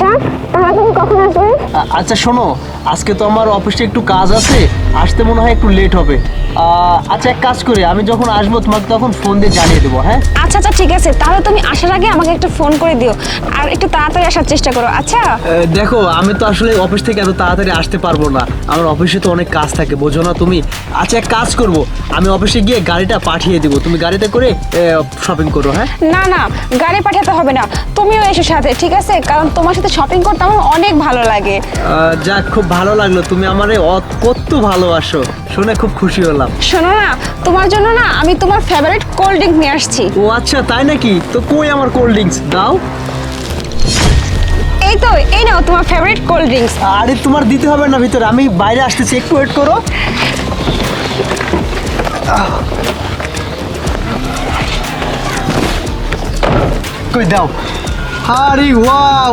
আচ্ছা তাহলে তুমি কখন আসবে? আচ্ছা শোনো, আজকে তো আমার অফিসে একটু কাজ আছে, আসতে মনে হয় একটু লেট হবে। আচ্ছা এক কাজ করি, আমি যখন আসবো তোমাকে তখন ফোন দিয়ে জানিয়ে দেবো। হ্যাঁ আচ্ছা আচ্ছা ঠিক আছে, তাহলে তুমি আসার আগে আমাকে একটা ফোন করে দিও আর একটু তাড়াতাড়ি আসার চেষ্টা করো। আচ্ছা দেখো, আমি তো আসলে অফিস থেকে এত তাড়াতাড়ি আসতে পারবো না, আমার অফিসে তো অনেক কাজ থাকে, বোঝো না তুমি। আচ্ছা এক কাজ করব, আমি অফিসে গিয়ে গাড়িটা পাঠিয়ে দেবো, তুমি গাড়িতে করে শপিং করো। হ্যাঁ না না, গাড়ি পাঠাতে হবে না, তুমিও এসো সাথে, ঠিক আছে? কারণ তোমার সাথে শপিং করতে আমার অনেক ভালো লাগে। যাক, খুব ভালো লাগলো, তুমি আমারে কত ভালোবাসো, শুনে খুব খুশি হলাম। শোনো না, তোমার জন্য না আমি তোমার ফেভারিট কোল্ড ড্রিঙ্ক নিয়ে আসছি। ও আচ্ছা তাই নাকি? তো কই আমার কোল্ড ড্রিঙ্কস দাও। এই তো, এই নাও তোমার ফেভারিট কোল্ড ড্রিঙ্কস। আরে তোমার দিতে হবে না ভিতরে, আমি বাইরে আসতেছি, একটু ওয়েট করো। কই দাও। আরে ওয়াও।